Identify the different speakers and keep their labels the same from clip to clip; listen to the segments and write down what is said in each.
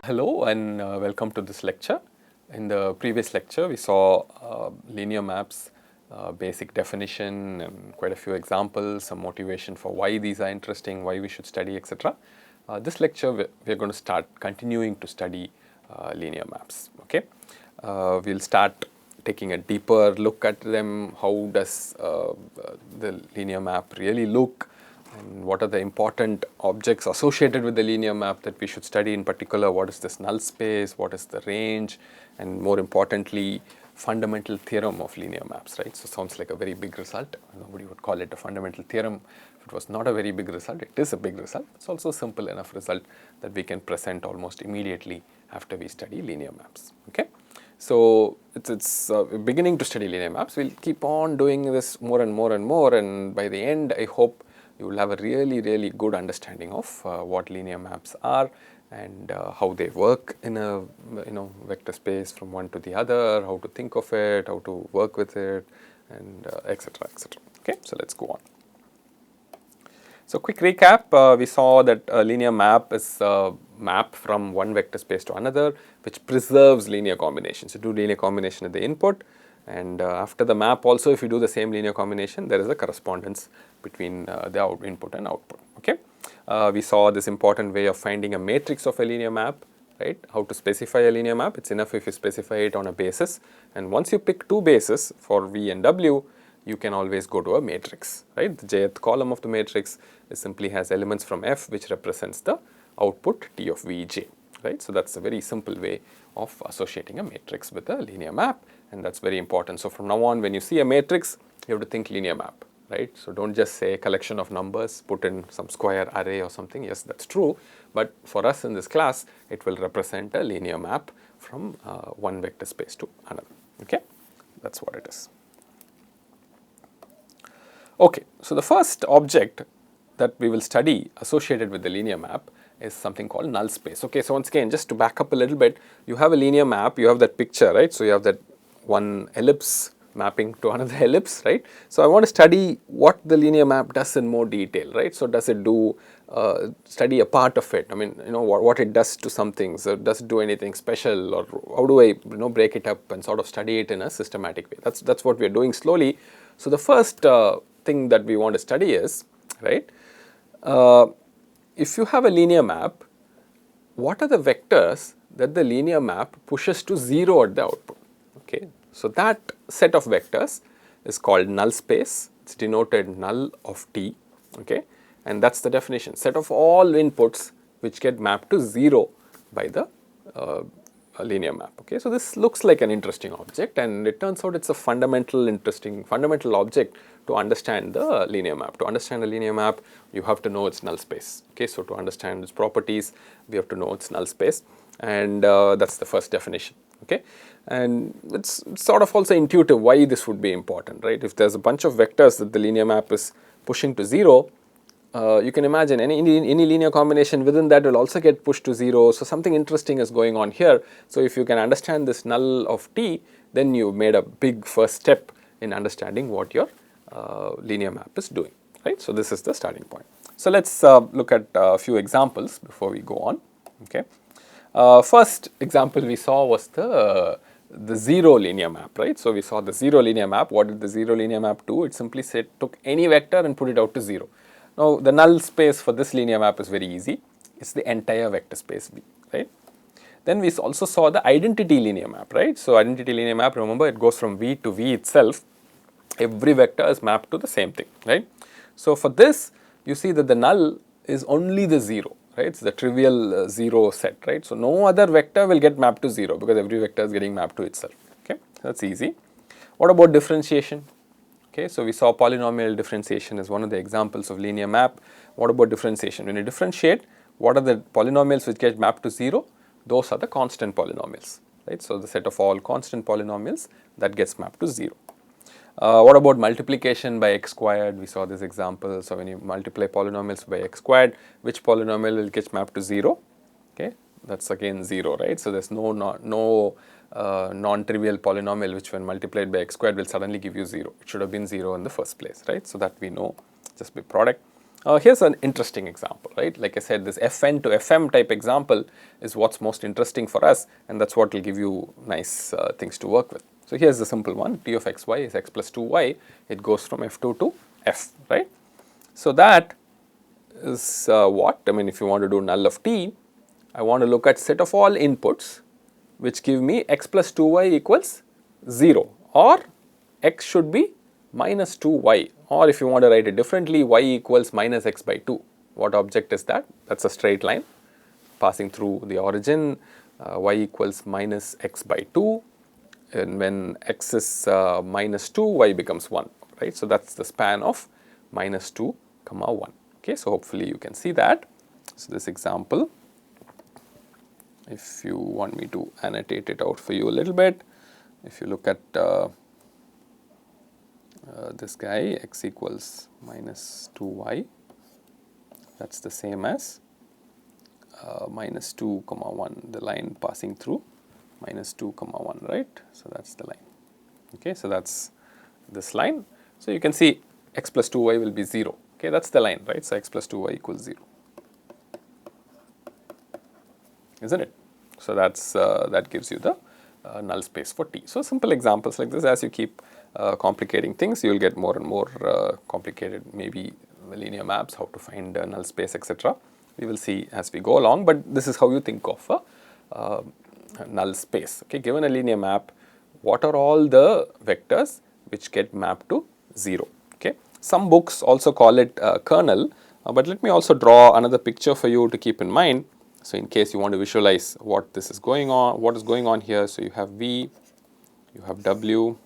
Speaker 1: Hello and welcome to this lecture. In the previous lecture, we saw linear maps, basic definition and quite a few examples, some motivation for why these are interesting, why we should study, etc. This lecture, we are going to start continuing to study linear maps. Okay, we'll start taking a deeper look at them. How does the linear map really look? And what are the important objects associated with the linear map that we should study in particular? What is this null space? What is the range? And more importantly, fundamental theorem of linear maps, right? So, sounds like a very big result. Nobody would call it a fundamental theorem. If it was not a very big result, it is a big result. It's also a simple enough result that we can present almost immediately after we study linear maps, okay? So, it's beginning to study linear maps. We'll keep on doing this more and more and more, and by the end, I hope you will have a really good understanding of what linear maps are and how they work in a vector space from one to the other, how to think of it, how to work with it, and etc. etc. Okay, so let's go on. So quick recap, we saw that a linear map is a map from one vector space to another which preserves linear combinations. You do linear combination at the input, and after the map also, if you do the same linear combination, there is a correspondence between the input and output. Okay, we saw this important way of finding a matrix of a linear map, right? How to specify a linear map. It's enough if you specify it on a basis, and once you pick two bases for V and W, you can always go to a matrix, right? The jth column of the matrix simply has elements from F which represents the output T of Vj, right? So that's a very simple way of associating a matrix with a linear map, and that's very important. So from now on, when you see a matrix, you have to think linear map, right? So don't just say a collection of numbers put in some square array or something. Yes, that's true, but for us in this class, it will represent a linear map from one vector space to another. Okay, that's what it is. Okay, so the first object that we will study associated with the linear map is something called null space. Okay, so once again, just to back up a little bit, you have a linear map, you have that picture, right? So you have that one ellipse mapping to another ellipse, right? So I want to study what the linear map does in more detail, right? So does it do, study a part of it? I mean, what it does to some things, does it do anything special, or how do I, break it up and sort of study it in a systematic way? That's what we are doing slowly. So the first thing that we want to study is, right, if you have a linear map, what are the vectors that the linear map pushes to 0 at the output? Okay, so that set of vectors is called null space. It's denoted null of T, okay, and that's the definition, set of all inputs which get mapped to 0 by the linear map. Okay, so this looks like an interesting object, and it turns out it's a fundamental object to understand the linear map. To understand a linear map, you have to know its null space. Okay, so to understand its properties, we have to know its null space, and that's the first definition. Okay, and it's sort of also intuitive why this would be important, right? If there's a bunch of vectors that the linear map is pushing to 0, you can imagine any linear combination within that will also get pushed to 0. So something interesting is going on here. So if you can understand this null of T, then you made a big first step in understanding what your linear map is doing, right? So this is the starting point. So let's look at a few examples before we go on. Okay, first example we saw was the 0 linear map, right? So we saw the 0 linear map. What did the 0 linear map do? It simply said took any vector and put it out to 0. Now the null space for this linear map is very easy. It's the entire vector space V, right? Then we also saw the identity linear map, right? So identity linear map, remember, it goes from V to V itself. Every vector is mapped to the same thing, right? So for this, you see that the null is only the 0, right? It's the trivial 0 set, right? So no other vector will get mapped to 0 because every vector is getting mapped to itself. Okay, that's easy. What about differentiation? Okay, so we saw polynomial differentiation as one of the examples of linear map. What about differentiation? When you differentiate, what are the polynomials which get mapped to 0? Those are the constant polynomials, right? So the set of all constant polynomials that gets mapped to 0. What about multiplication by x squared? We saw this example. So when you multiply polynomials by x squared, which polynomial will get mapped to 0? Okay, that's again 0, right? So there's no non-trivial polynomial which when multiplied by x squared will suddenly give you 0. It should have been 0 in the first place, right? So that we know just by product. Here's an interesting example, right? Like I said, this Fn to Fm type example is what's most interesting for us, and that's what will give you nice things to work with. So here's the simple one, t of xy is x plus 2y, it goes from f2 to f, right? So that is what, I mean, if you want to do null of t, I want to look at set of all inputs which give me x plus 2y equals 0, or x should be minus 2y, or if you want to write it differently, y equals minus x by 2. What object is that? That's a straight line passing through the origin, y equals minus x by 2, and when x is minus 2, y becomes 1, right. So that's the span of minus 2 comma 1. Okay, so hopefully you can see that. So this example, if you want me to annotate it out for you a little bit, if you look at this guy, x equals minus 2y, that's the same as minus 2 comma 1, the line passing through minus 2 comma 1, right. So that's the line. Okay, so that's this line. So you can see x plus 2y will be 0. Okay, that's the line, right. So x plus 2y equals 0, isn't it? So that's that gives you the null space for t. So simple examples like this, as you keep complicating things, you will get more and more complicated, maybe linear maps, how to find null space, etc. We will see as we go along, but this is how you think of a null space. Okay, given a linear map, what are all the vectors which get mapped to 0? Okay, some books also call it kernel, but let me also draw another picture for you to keep in mind. So in case you want to visualize what this is going on, what is going on here. So you have V, you have W,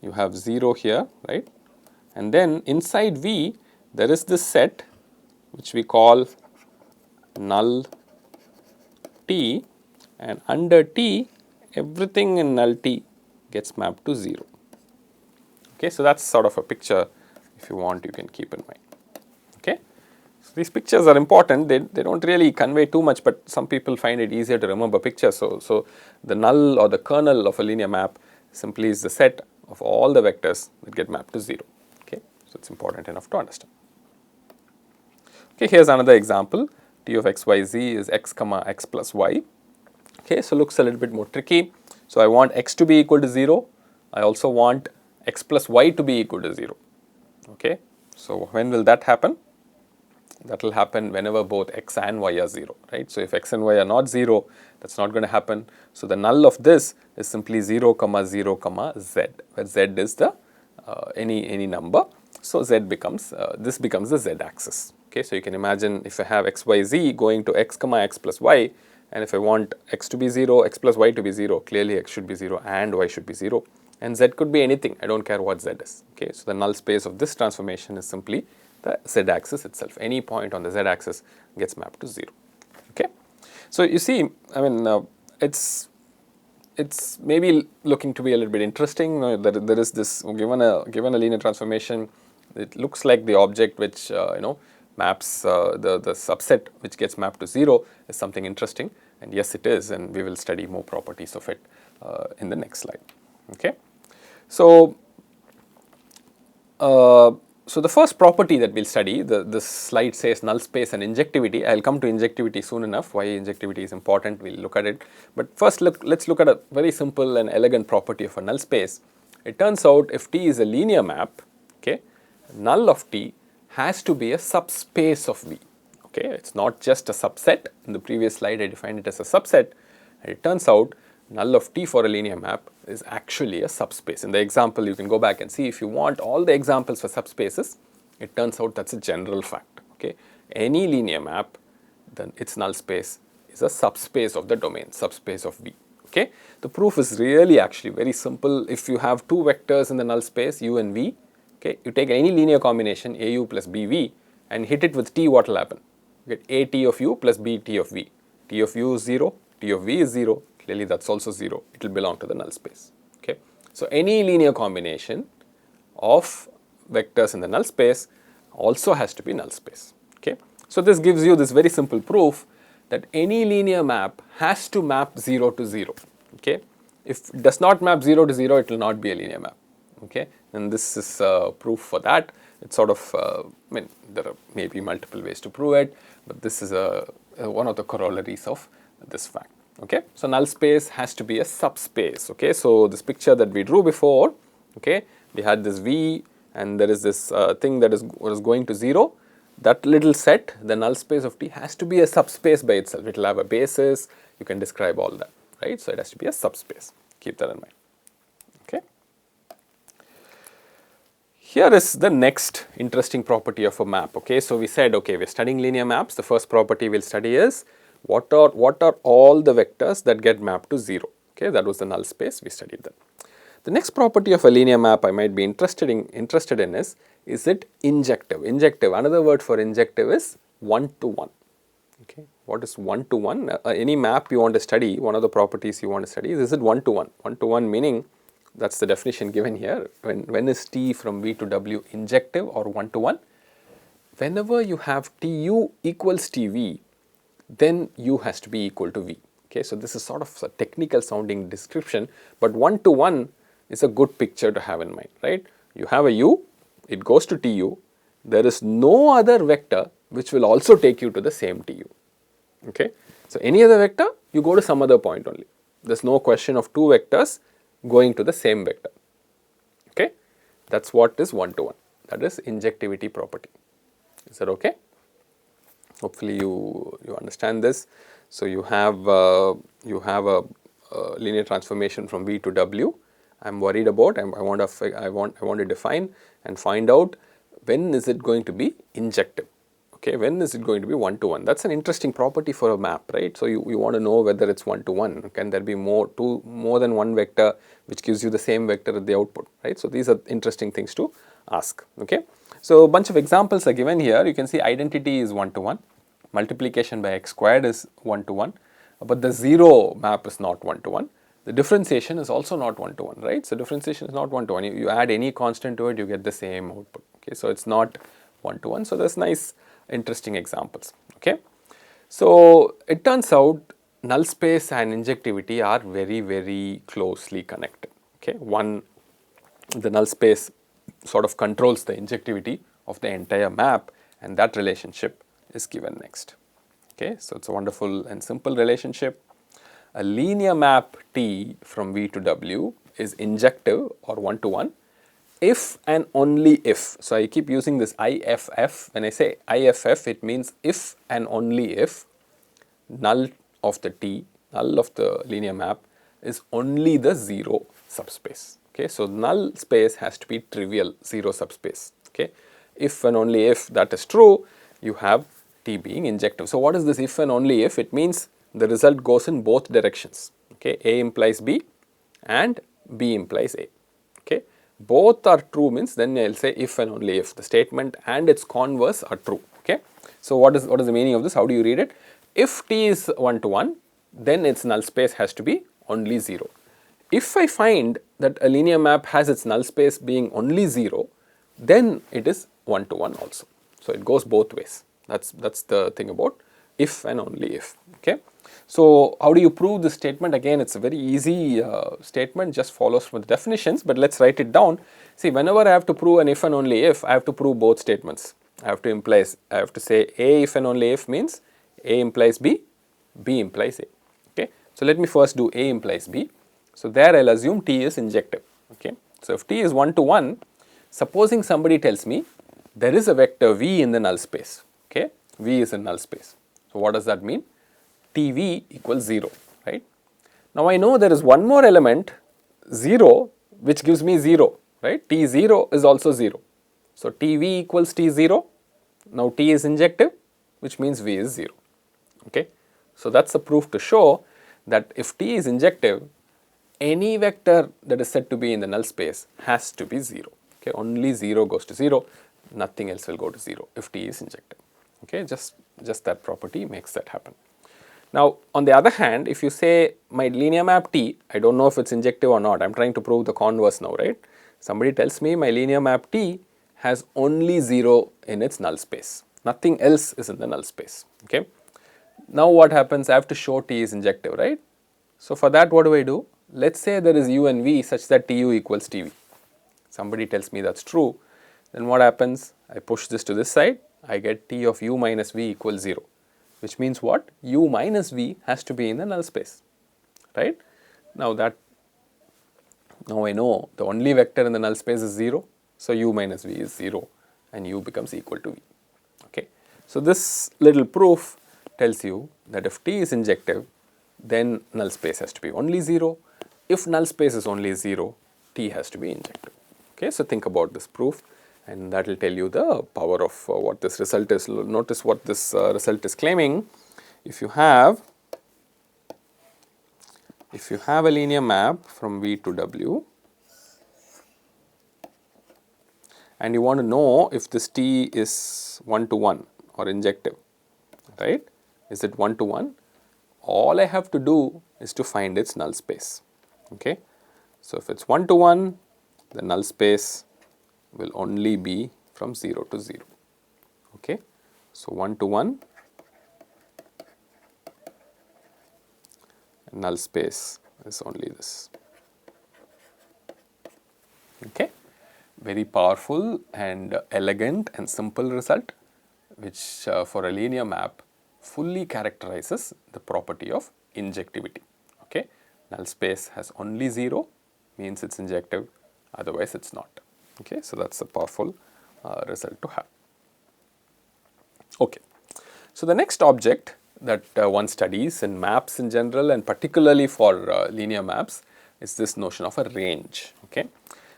Speaker 1: you have 0 here, right? And then inside V, there is this set which we call null T, and under T, everything in null T gets mapped to 0. Okay, so that's sort of a picture, if you want, you can keep in mind. Okay, so these pictures are important. They don't really convey too much, but some people find it easier to remember pictures. So the null or the kernel of a linear map simply is the set of all the vectors that get mapped to 0. Okay, so it's important enough to understand. Okay, here's another example. T of x, y, z is x comma x plus y. Okay, so looks a little bit more tricky. So I want x to be equal to 0. I also want x plus y to be equal to 0. Okay, so when will that happen? That will happen whenever both x and y are 0, right? So if x and y are not 0, that's not going to happen. So the null of this is simply 0 comma 0 comma z, where z is the any number. So z becomes this becomes the z axis. Okay, so you can imagine if I have x, y, z going to x comma x plus y, and if I want x to be 0, x plus y to be 0, clearly x should be 0 and y should be 0, and z could be anything. I don't care what z is. Okay, so the null space of this transformation is simply the z axis itself. Any point on the z axis gets mapped to 0. Okay, so you see, I mean, it's maybe looking to be a little bit interesting. There is this given a linear transformation, it looks like the object which maps the subset which gets mapped to 0 is something interesting, and yes, it is, and we will study more properties of it in the next slide. Okay, so so the first property that we'll study, this slide says null space and injectivity. I'll come to injectivity soon enough, why injectivity is important, we'll look at it. But first let's look at a very simple and elegant property of a null space. It turns out if T is a linear map, okay, null of T has to be a subspace of V. Okay, it's not just a subset. In the previous slide I defined it as a subset, and it turns out null of T for a linear map is actually a subspace. In the example, you can go back and see if you want all the examples for subspaces, it turns out that's a general fact. Okay, any linear map, then its null space is a subspace of the domain, subspace of V. Okay, the proof is really actually very simple. If you have two vectors in the null space, u and v, okay, you take any linear combination au plus bv and hit it with t, what will happen? You get a t of u plus b t of v. T of u is 0, t of v is 0, clearly that's also 0, it will belong to the null space. Okay, so any linear combination of vectors in the null space also has to be null space. Okay, so this gives you this very simple proof that any linear map has to map 0 to 0. Okay, if it does not map 0 to 0, it will not be a linear map. Okay, and this is proof for that. It's sort of, I mean, there are maybe multiple ways to prove it, but this is one of the corollaries of this fact. Okay, so null space has to be a subspace. Okay, so this picture that we drew before, okay, we had this V and there is this thing that was going to 0. That little set, the null space of T, has to be a subspace by itself. It will have a basis. You can describe all that, right? So it has to be a subspace. Keep that in mind. Okay. Here is the next interesting property of a map. Okay, so we said, okay, we're studying linear maps. The first property we'll study is what are all the vectors that get mapped to 0. Okay, that was the null space. We studied that. The next property of a linear map I might be interested in is it injective? Injective, another word for injective is one-to-one. Okay, what is one-to-one? Any map you want to study, one of the properties you want to study is it one-to-one? One-to-one meaning, that's the definition given here. When is T from V to W injective or one-to-one? Whenever you have Tu equals Tv, then U has to be equal to V. Okay, so this is sort of a technical sounding description, but one-to-one is a good picture to have in mind, right? You have a U, it goes to Tu, there is no other vector which will also take you to the same Tu. Okay, so any other vector, you go to some other point only. There's no question of two vectors going to the same vector. Okay, that's what is one-to-one. That is injectivity property. Is that okay? Hopefully you understand this. So you have a linear transformation from V to W. I'm worried about. I want to define and find out when is it going to be injective. Okay, when is it going to be one-to-one? That's an interesting property for a map, right? So you want to know whether it's one-to-one. Can there be more than one vector which gives you the same vector at the output, right? So these are interesting things to ask. Okay, so a bunch of examples are given here. You can see identity is one-to-one, multiplication by x squared is one-to-one, but the 0 map is not one-to-one. The differentiation is also not one-to-one, right? So differentiation is not one-to-one. You add any constant to it, you get the same output. Okay, so it's not one-to-one. So there's nice, interesting examples. Okay, so it turns out null space and injectivity are very, very closely connected. Okay, the null space sort of controls the injectivity of the entire map, and that relationship is given next. Okay, so it's a wonderful and simple relationship. A linear map T from V to W is injective or one-to-one if and only if. So I keep using this IFF. When I say IFF, it means if and only if null of the T, null of the linear map is only the 0 subspace. Okay, so null space has to be trivial 0 subspace. Okay, if and only if that is true, you have T being injective. So what is this if and only if? It means the result goes in both directions. Okay, A implies B and B implies A. Okay, both are true means then I will say if and only if the statement and its converse are true. Okay, so what is the meaning of this? How do you read it? If T is one-to-one, then its null space has to be only 0. If I find that a linear map has its null space being only 0, then it is one-to-one also. So it goes both ways. That's the thing about if and only if. Okay, so how do you prove this statement? Again, it's a very easy statement, just follows from the definitions, but let's write it down. See, whenever I have to prove an if and only if, I have to prove both statements. I have to say A if and only if means A implies B, B implies A. Okay, so let me first do A implies B. So there I'll assume T is injective. Okay, so if T is one-to-one, supposing somebody tells me there is a vector V in the null space. Okay, V is in null space. So what does that mean? TV equals 0, right? Now I know there is one more element 0 which gives me 0, right? T0 is also 0. So TV equals T0. Now T is injective, which means V is 0. Okay, so that's a proof to show that if T is injective, any vector that is said to be in the null space has to be 0. Okay, only 0 goes to 0, nothing else will go to 0 if T is injective. Okay, just that property makes that happen. Now on the other hand, if you say my linear map T, I don't know if it's injective or not, I'm trying to prove the converse now, right? Somebody tells me my linear map T has only 0 in its null space, nothing else is in the null space. Okay, now what happens? I have to show T is injective, right? So for that, what do? Let's say there is U and V such that Tu equals Tv. Somebody tells me that's true, then what happens? I push this to this side, I get T of u minus v equals 0, which means what? U minus v has to be in the null space, right? Now I know the only vector in the null space is 0, so u minus v is 0 and u becomes equal to v. Okay. So, this little proof tells you that if T is injective, then null space has to be only 0. If null space is only 0, T has to be injective. Okay. So, think about this proof and that will tell you the power of what this result is. Notice what this result is claiming. If you have a linear map from V to W and you want to know if this T is 1 to 1 or injective, right? Is it 1 to 1? All I have to do is to find its null space. Okay. So, if it is 1 to 1, the null space will only be from 0 to 0. Okay. So, 1 to 1, null space is only this. Okay. Very powerful and elegant and simple result, which for a linear map fully characterizes the property of injectivity. Okay. Null space has only 0, means it is injective, otherwise it is not. Okay. So, that is a powerful result to have. Okay. So, the next object that one studies in maps in general and particularly for linear maps is this notion of a range. Okay.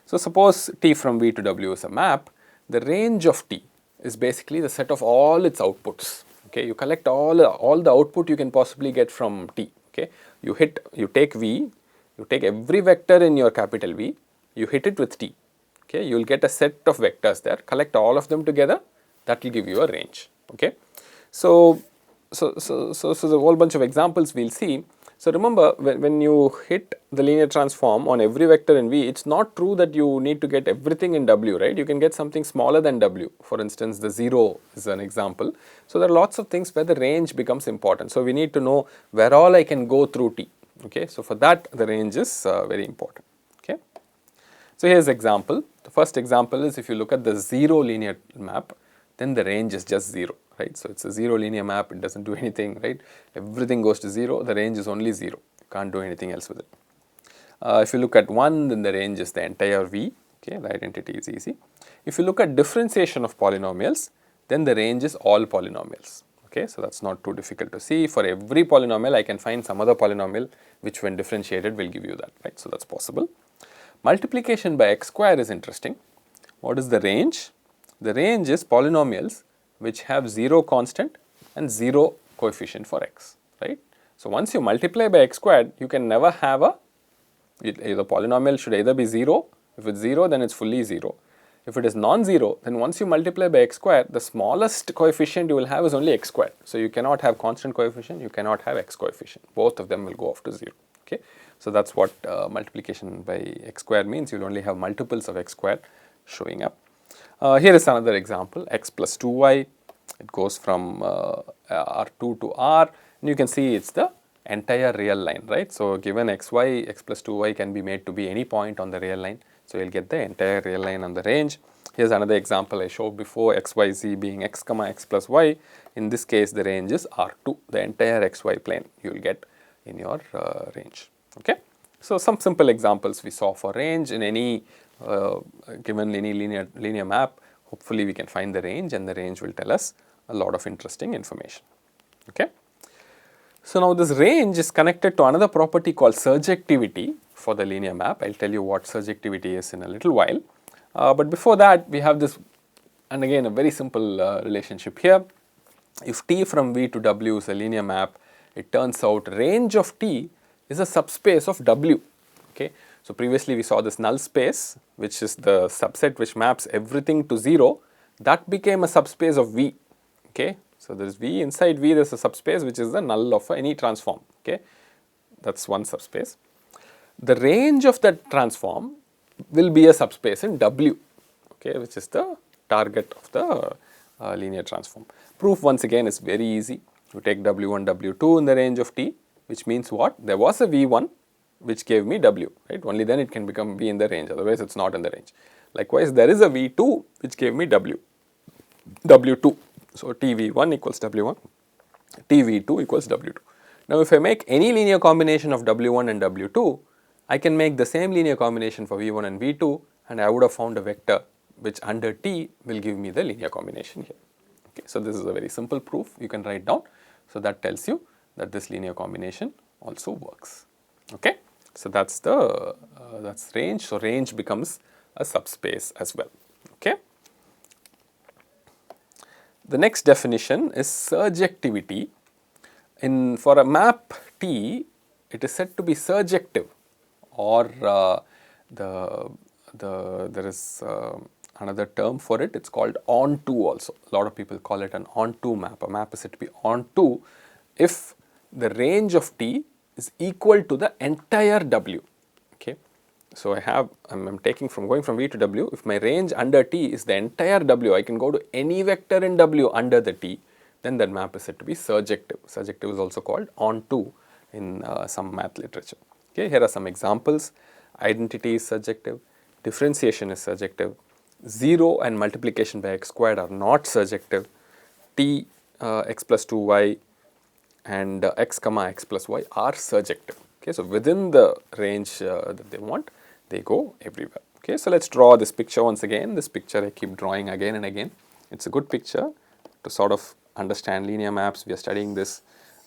Speaker 1: So, suppose T from V to W is a map, the range of T is basically the set of all its outputs. Okay. You collect all the output you can possibly get from T. Okay. You take V, you take every vector in your capital V, you hit it with T. Okay. You will get a set of vectors there, collect all of them together, that will give you a range. Okay. So, the whole bunch of examples we will see. So, remember when you hit the linear transform on every vector in V, it is not true that you need to get everything in W, right. You can get something smaller than W. For instance, the 0 is an example. So, there are lots of things where the range becomes important. So, we need to know where all I can go through T. Okay. So, for that the range is very important. Okay. So, here is example. The first example is if you look at the 0 linear map, then the range is just 0. Right. So, it is a 0 linear map, it does not do anything, right, everything goes to 0, the range is only 0, you can't do anything else with it. If you look at 1, then the range is the entire V, okay, the identity is easy. If you look at differentiation of polynomials, then the range is all polynomials, okay, so that is not too difficult to see. For every polynomial, I can find some other polynomial which when differentiated will give you that, right, so that is possible. Multiplication by x square is interesting. What is the range? The range is polynomials which have 0 constant and 0 coefficient for x, right. So, once you multiply by x squared, you can never have the polynomial should either be 0, if it is 0 then it is fully 0. If it is non-zero, then once you multiply by x squared, the smallest coefficient you will have is only x squared. So, you cannot have constant coefficient, you cannot have x coefficient, both of them will go off to 0, okay. So, that is what multiplication by x squared means, you will only have multiples of x squared showing up. Here is another example, x plus 2y, it goes from R2 to R, and you can see it is the entire real line, right. So, given xy, x plus 2y can be made to be any point on the real line. So, you will get the entire real line on the range. Here is another example I showed before, xyz being x comma x plus y. In this case, the range is R2, the entire xy plane you will get in your range, okay. So, some simple examples we saw for range in any given any linear map. Hopefully, we can find the range and the range will tell us a lot of interesting information, okay. So, now this range is connected to another property called surjectivity for the linear map. I will tell you what surjectivity is in a little while, but before that we have this, and again a very simple relationship here. If T from V to W is a linear map, it turns out range of T is a subspace of W, okay. So, previously we saw this null space, which is the subset which maps everything to 0, that became a subspace of V, okay. So, there is V, inside V there is a subspace which is the null of any transform, okay, that is one subspace. The range of that transform will be a subspace in W, okay, which is the target of the linear transform. Proof once again is very easy. You take W1, W2 in the range of T, which means what? There was a V1 which gave me W, right? Only then it can become V in the range, otherwise it is not in the range. Likewise, there is a V2 which gave me W2. So, TV1 equals W1, TV2 equals W2. Now, if I make any linear combination of W1 and W2, I can make the same linear combination for V1 and V2, and I would have found a vector which under T will give me the linear combination here. Okay, so, this is a very simple proof you can write down. So, that tells you that this linear combination also works. Okay. So, that is the that's range. So, range becomes a subspace as well. Okay. The next definition is surjectivity. For a map T, it is said to be surjective, or there is another term for it. It's called onto also. A lot of people call it an onto map. A map is said to be onto if the range of T is equal to the entire W. Okay. So, I'm taking from going from V to W. If my range under T is the entire W, I can go to any vector in W under the T, then that map is said to be surjective. Surjective is also called onto in some math literature. Okay. Here are some examples. Identity is surjective, differentiation is surjective, 0 and multiplication by x squared are not surjective, T x plus 2y and x comma x plus y are surjective. Okay. So, within the range that they want, they go everywhere. Okay. So, let us draw this picture once again. This picture I keep drawing again and again. It is a good picture to sort of understand linear maps. We are studying this,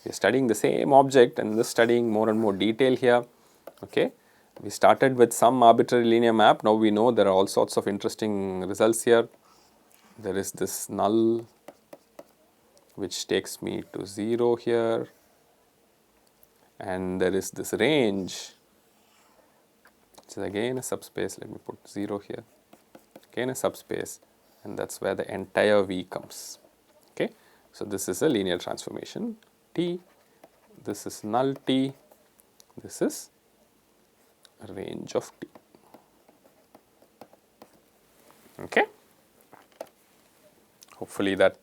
Speaker 1: we are studying the same object and this studying more and more detail here. Okay. We started with some arbitrary linear map. Now, we know there are all sorts of interesting results here. There is this null which takes me to 0 here, and there is this range which is again a subspace. Let me put 0 here, again a subspace, and that is where the entire V comes. Okay. So, this is a linear transformation T, this is null T, this is a range of T. Okay. Hopefully, that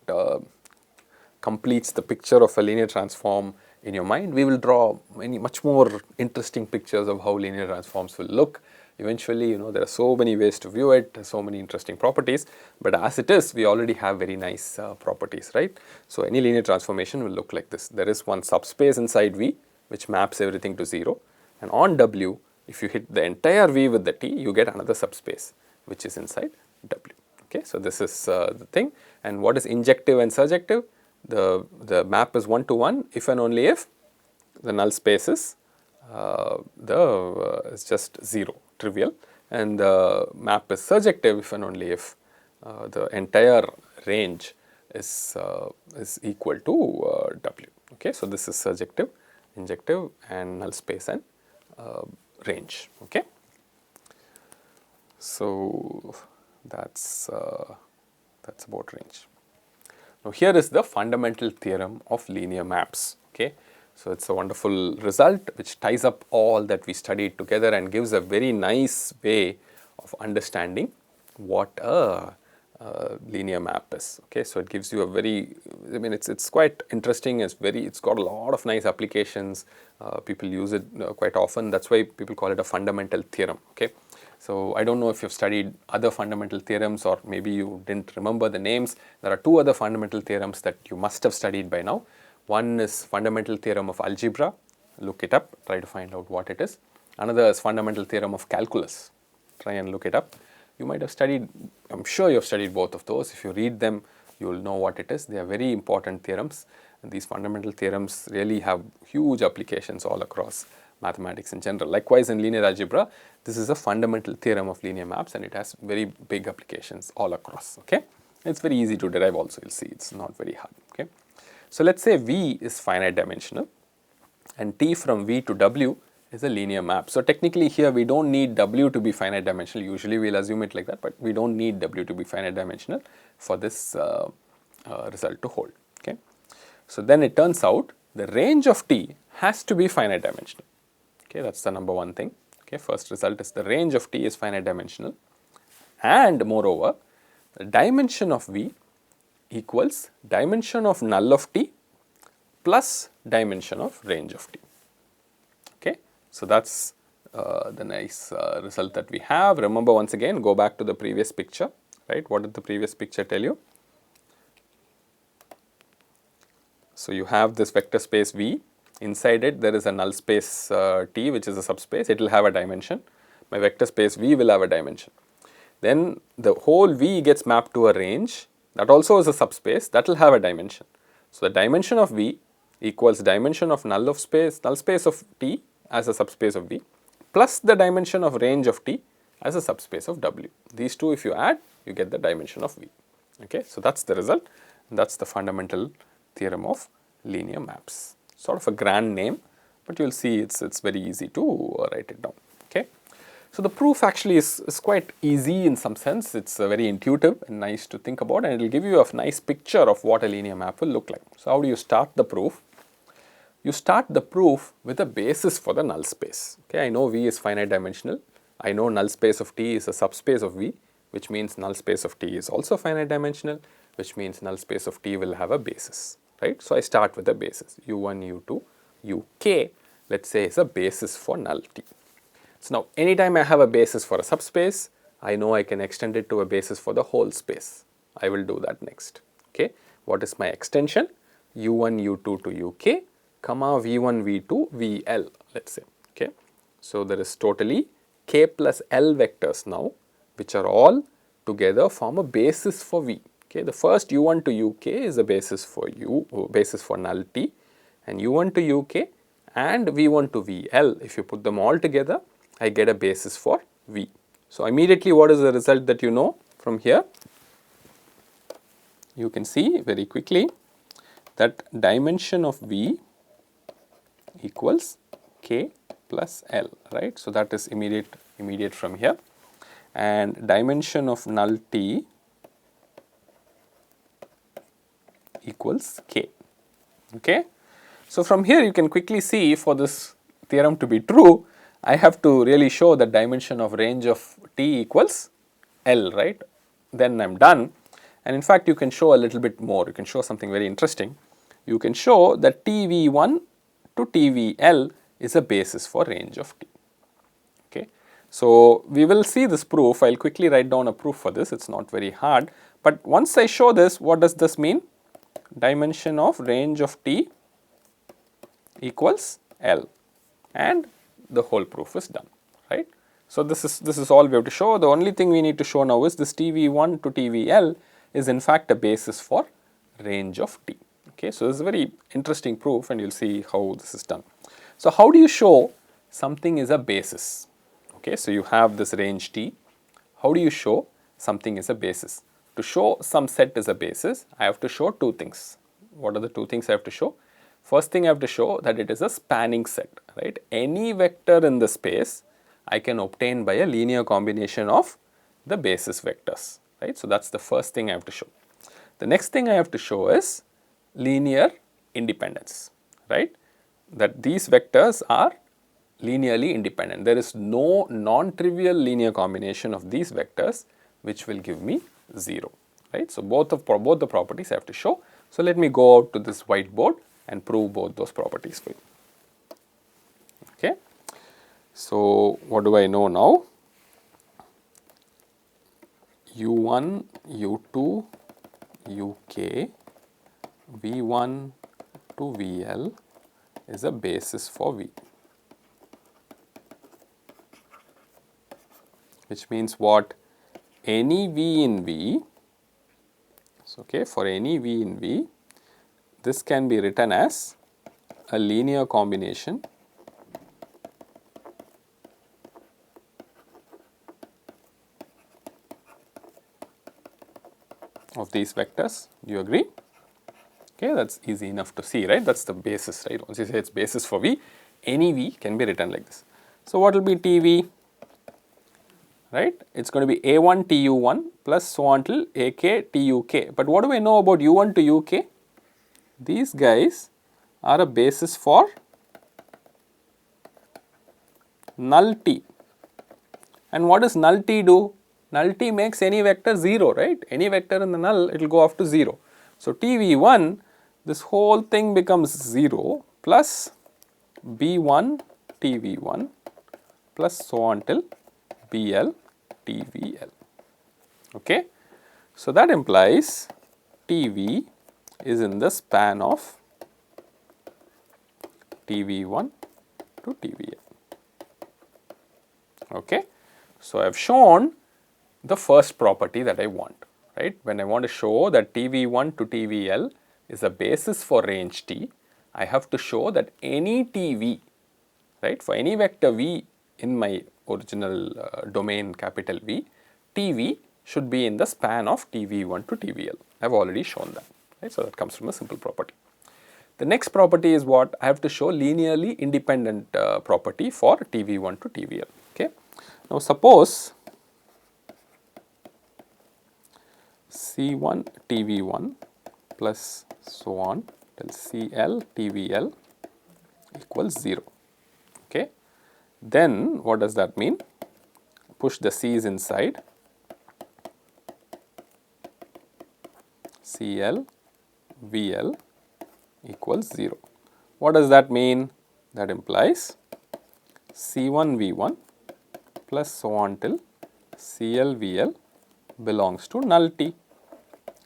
Speaker 1: completes the picture of a linear transform in your mind. We will draw much more interesting pictures of how linear transforms will look. Eventually, there are so many ways to view it, so many interesting properties, but as it is, we already have very nice properties, right? So, any linear transformation will look like this. There is one subspace inside V which maps everything to 0, and on W, if you hit the entire V with the T, you get another subspace which is inside W. Okay. So, this is the thing. And what is injective and surjective? The map is 1 to 1 if and only if the null space is is just 0, trivial, and the map is surjective if and only if the entire range is equal to W. Okay. So, this is surjective, injective, and null space and range. Okay. So, that's about range. Now, here is the fundamental theorem of linear maps. Okay. So, it is a wonderful result which ties up all that we studied together and gives a very nice way of understanding what a linear map is. Okay. So, it gives you a very, it's quite interesting, it's got a lot of nice applications, people use it quite often, that is why people call it a fundamental theorem. Okay. So, I do not know if you have studied other fundamental theorems, or maybe you did not remember the names. There are two other fundamental theorems that you must have studied by now. One is fundamental theorem of algebra, look it up, try to find out what it is. Another is fundamental theorem of calculus, try and look it up. You might have studied, I am sure you have studied both of those. If you read them, you will know what it is. They are very important theorems, and these fundamental theorems really have huge applications all across mathematics in general. Likewise, in linear algebra, this is a fundamental theorem of linear maps, and it has very big applications all across. Okay. It is very easy to derive also, you will see, it is not very hard. Okay. So, let us say V is finite dimensional and T from V to W is a linear map. So, technically here we do not need W to be finite dimensional, usually we will assume it like that, but we do not need W to be finite dimensional for this result to hold. Okay. So, then it turns out the range of T has to be finite dimensional. Okay, that is the number one thing. Okay, first result is the range of T is finite dimensional, and moreover the dimension of V equals dimension of null of T plus dimension of range of T. Okay. So, that is result that we have. Remember, once again, go back to the previous picture, right? What did the previous picture tell you? So, you have this vector space V, inside it there is a null space T, which is a subspace, it will have a dimension. My vector space V will have a dimension. Then the whole V gets mapped to a range, that also is a subspace, that will have a dimension. So, the dimension of V equals dimension of null space of T as a subspace of V, plus the dimension of range of T as a subspace of W. These two, if you add, you get the dimension of V. Okay, so that's the result. That's the fundamental theorem of linear maps. Sort of a grand name, but you will see it's very easy to write it down. Okay, so the proof actually is quite easy in some sense. It's very intuitive and nice to think about, and it will give you a nice picture of what a linear map will look like. So how do you start the proof? You start the proof with a basis for the null space. Okay, I know V is finite dimensional. I know null space of T is a subspace of V, which means null space of T is also finite dimensional, which means null space of T will have a basis, right? So I start with a basis, U1, U2, UK, let's say, is a basis for null T. So now anytime I have a basis for a subspace, I know I can extend it to a basis for the whole space. I will do that next. Okay, what is my extension? U1, U2 to UK, comma V1, V2, VL, let's say. Okay, so there is totally K plus L vectors now, which are all together form a basis for V. Okay, the first U1 to UK is a basis for basis for null T, and U1 to UK and V1 to VL, if you put them all together, I get a basis for V. So immediately, what is the result that you know from here? You can see very quickly that dimension of V equals K plus L, right? So that is immediate from here, and dimension of null T equals K. Okay, so from here you can quickly see, for this theorem to be true, I have to really show that dimension of range of T equals L, right? Then I am done. And in fact, you can show a little bit more. You can show something very interesting. You can show that TV1 to TVL is a basis for range of T. Okay, so we will see this proof. I will quickly write down a proof for this. It is not very hard. But once I show this, what does this mean? Dimension of range of T equals L, and the whole proof is done, right? So this is all we have to show. The only thing we need to show now is this TV1 to TVL is in fact a basis for range of T. Okay, so this is a very interesting proof, and you will see how this is done. So how do you show something is a basis? Okay, so you have this range T. How do you show something is a basis? To show some set is a basis, I have to show two things. What are the two things I have to show? First thing, I have to show that it is a spanning set, right? Any vector in the space I can obtain by a linear combination of the basis vectors, right? So that's the first thing I have to show. The next thing I have to show is linear independence, right? That these vectors are linearly independent. There is no non-trivial linear combination of these vectors which will give me 0, right? So both the properties I have to show. So let me go out to this whiteboard and prove both those properties for you. Okay, so what do I know now? U1, U2, UK, V1 to VL is a basis for V, which means what? Any V in V, so okay, for any V in V, this can be written as a linear combination of these vectors. Do you agree? Okay, that is easy enough to see, right? That is the basis, right? Once you say it is basis for V, any V can be written like this. So what will be TV? Right? It is going to be A1 TU1 plus so on till AK TUK. But what do I know about U1 to UK? These guys are a basis for null T. And what does null T do? Null T makes any vector 0, right? Any vector in the null, it will go off to 0. So TV1, this whole thing becomes 0 plus B1 TV1 plus so on till BL TVL. Okay. So, that implies TV is in the span of TV1 to TVL. Okay. So, I have shown the first property that I want, right. When I want to show that TV1 to TVL is a basis for range T, I have to show that any TV, right, for any vector V in my original domain capital V, TV should be in the span of TV1 to TVL. I have already shown that, right. So, that comes from a simple property. The next property is what? I have to show linearly independent property for TV1 to TVL. Okay. Now, suppose C1 TV1 plus so on till CL TVL equals 0. Okay. Then what does that mean? Push the C's inside, CL VL equals 0. What does that mean? That implies C1 V1 plus so on till CL VL belongs to null T,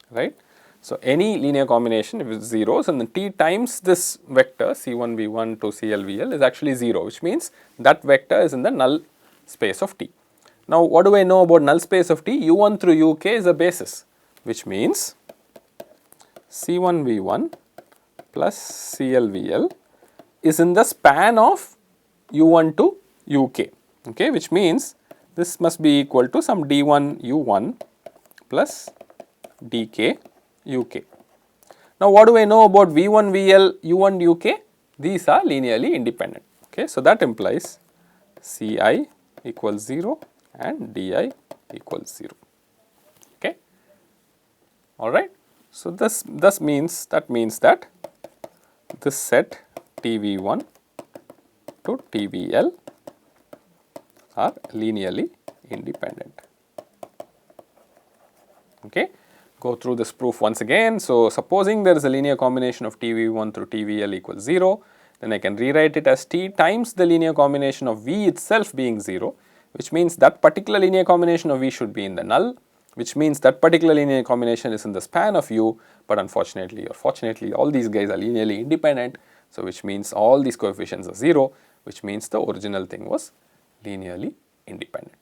Speaker 1: right. So, any linear combination if it is zeros and then T times this vector C1 V1 to CL VL is actually 0, which means that vector is in the null space of T. Now, what do I know about null space of T? U1 through UK is a basis, which means C1 V1 plus CL VL is in the span of U1 to UK, okay, which means this must be equal to some D1 U1 plus dk UK. Now, what do I know about V1 VL U1 UK? These are linearly independent. Okay. So, that implies Ci equals 0 and Di equals 0. Okay. All right. So, this means that this set TV1 to TVL are linearly independent. Okay. Go through this proof once again. So, supposing there is a linear combination of TV1 through TVL equals 0, then I can rewrite it as T times the linear combination of V itself being 0, which means that particular linear combination of V should be in the null, which means that particular linear combination is in the span of U, but unfortunately or fortunately all these guys are linearly independent. So, which means all these coefficients are 0, which means the original thing was linearly independent.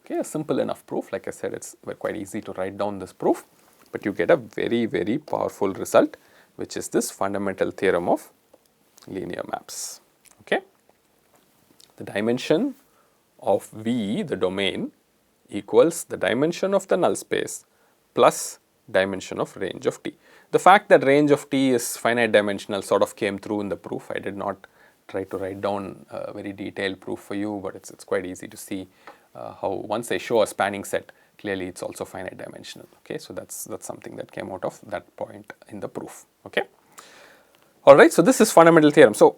Speaker 1: Okay, a simple enough proof. Like I said, it's quite easy to write down this proof, but you get a very, very powerful result, which is this fundamental theorem of linear maps. Okay. The dimension of V, the domain, equals the dimension of the null space plus dimension of range of T. The fact that range of T is finite dimensional sort of came through in the proof. I did not try to write down a very detailed proof for you, but it's quite easy to see how once I show a spanning set, clearly it's also finite dimensional. Okay, so that's something that came out of that point in the proof. Okay. All right, so this is fundamental theorem. So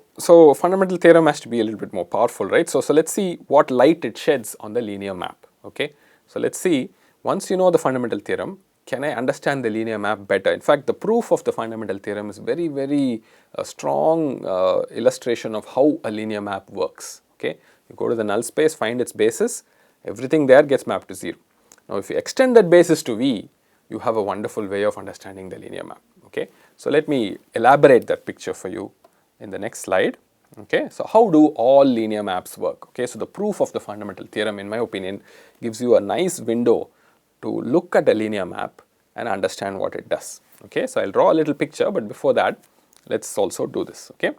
Speaker 1: fundamental theorem has to be a little bit more powerful, right? So let's see what light it sheds on the linear map. Okay, so let's see, once you know the fundamental theorem, can I understand the linear map better? In fact, the proof of the fundamental theorem is very, very strong illustration of how a linear map works. Okay, you go to the null space, find its basis, everything there gets mapped to 0. Now, if you extend that basis to V, you have a wonderful way of understanding the linear map. Okay, so let me elaborate that picture for you in the next slide. Okay, so how do all linear maps work? Okay, so the proof of the fundamental theorem, in my opinion, gives you a nice window to look at a linear map and understand what it does. Okay, so I'll draw a little picture, but before that, let's also do this. Okay,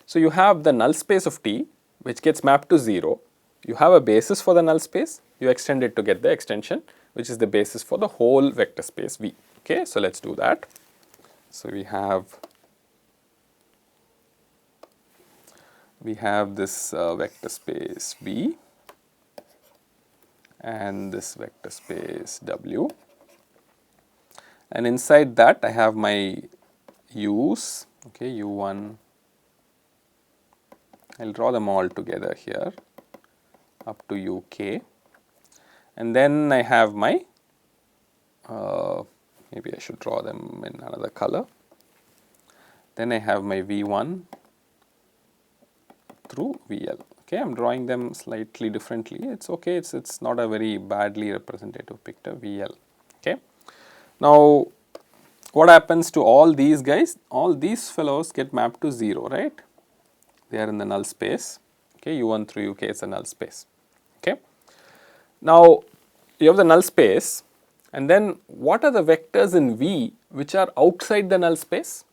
Speaker 1: so you have the null space of T, which gets mapped to 0. You have a basis for the null space, you extend it to get the extension, which is the basis for the whole vector space V. Okay, so let's do that. So we have this vector space V and this vector space W, and inside that I have my U's. Okay, U1, I'll draw them all together here up to UK, and then I have my maybe I should draw them in another color. Then I have my V1 through VL. Okay, I am drawing them slightly differently. It's okay. It's not a very badly representative picture. VL. Okay. Now, what happens to all these guys? All these fellows get mapped to 0, right? They are in the null space. Okay, U1 through UK is a null space. Okay. Now, you have the null space, and then what are the vectors in V which are outside the null space?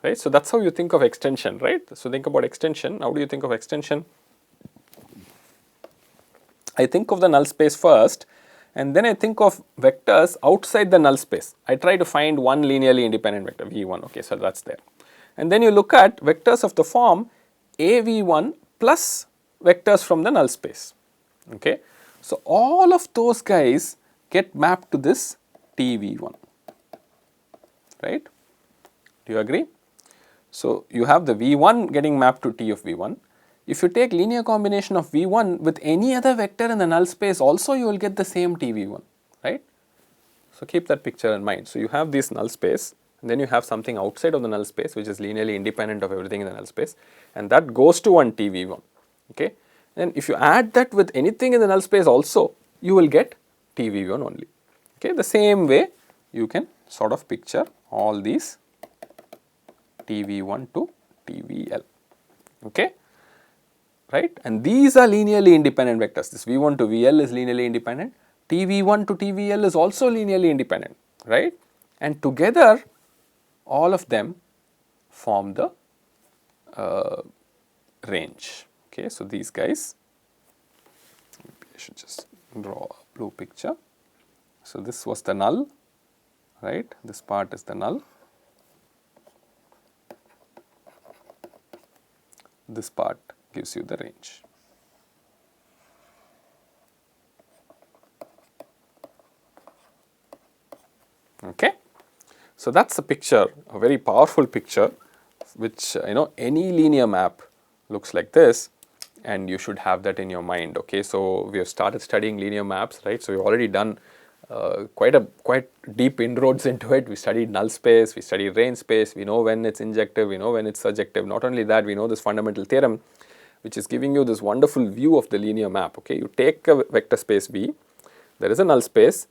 Speaker 1: Right. So that's how you think of extension, right? So think about extension. How do you think of extension? I think of the null space first, and then I think of vectors outside the null space. I try to find one linearly independent vector V1. Okay, so that's there. And then you look at vectors of the form AV1 plus vectors from the null space. Okay. So all of those guys get mapped to this TV1, right? Do you agree? So you have the V1 getting mapped to T of V1. If you take linear combination of V1 with any other vector in the null space, also you will get the same TV1, right? So keep that picture in mind. So you have this null space, and then you have something outside of the null space which is linearly independent of everything in the null space, and that goes to one TV1. Okay. And if you add that with anything in the null space also, you will get TV1 only. Okay. The same way you can sort of picture all these TV1 to TVL. Okay. Right, and these are linearly independent vectors. This V1 to VL is linearly independent. TV1 to TVL is also linearly independent, right? And together, all of them form the range. Okay, so these guys, maybe I should just draw a blue picture. So this was the null, right? This part is the null. This part gives you the range. Okay. So that's a picture, a very powerful picture, which any linear map looks like this, and you should have that in your mind. Okay. So we have started studying linear maps, right? So we've already done quite deep inroads into it. We studied null space, we studied range space, we know when it's injective, we know when it's surjective. Not only that, we know this fundamental theorem, which is giving you this wonderful view of the linear map. Okay, you take a vector space V, there is a null space.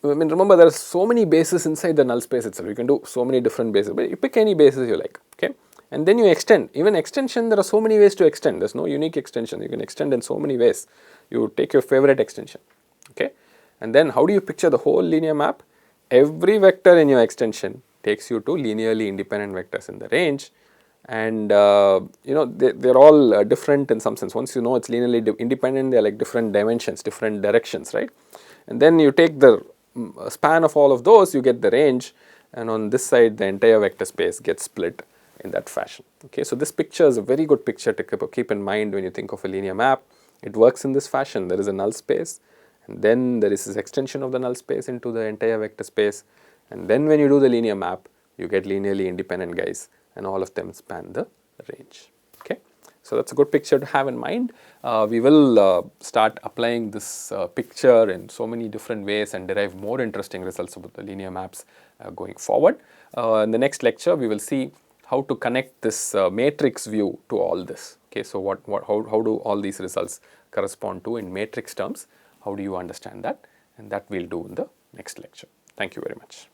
Speaker 1: Remember, there are so many bases inside the null space itself. You can do so many different bases, but you pick any bases you like. Okay, and then you extend. Even extension, there are so many ways to extend. There's no unique extension. You can extend in so many ways. You take your favorite extension. Okay, and then how do you picture the whole linear map? Every vector in your extension takes you to linearly independent vectors in the range. And they're all different in some sense. Once you know it's linearly independent, they're like different dimensions, different directions, right? And then you take the span of all of those, you get the range, and on this side the entire vector space gets split in that fashion. Okay, so this picture is a very good picture to keep in mind when you think of a linear map. It works in this fashion. There is a null space, and then there is this extension of the null space into the entire vector space, and then when you do the linear map, you get linearly independent guys, and all of them span the range. Okay, so that's a good picture to have in mind. We will start applying this picture in so many different ways and derive more interesting results about the linear maps going forward. In the next lecture, we will see how to connect this matrix view to all this. Okay, so how do all these results correspond to in matrix terms? How do you understand that? And that we'll do in the next lecture. Thank you very much.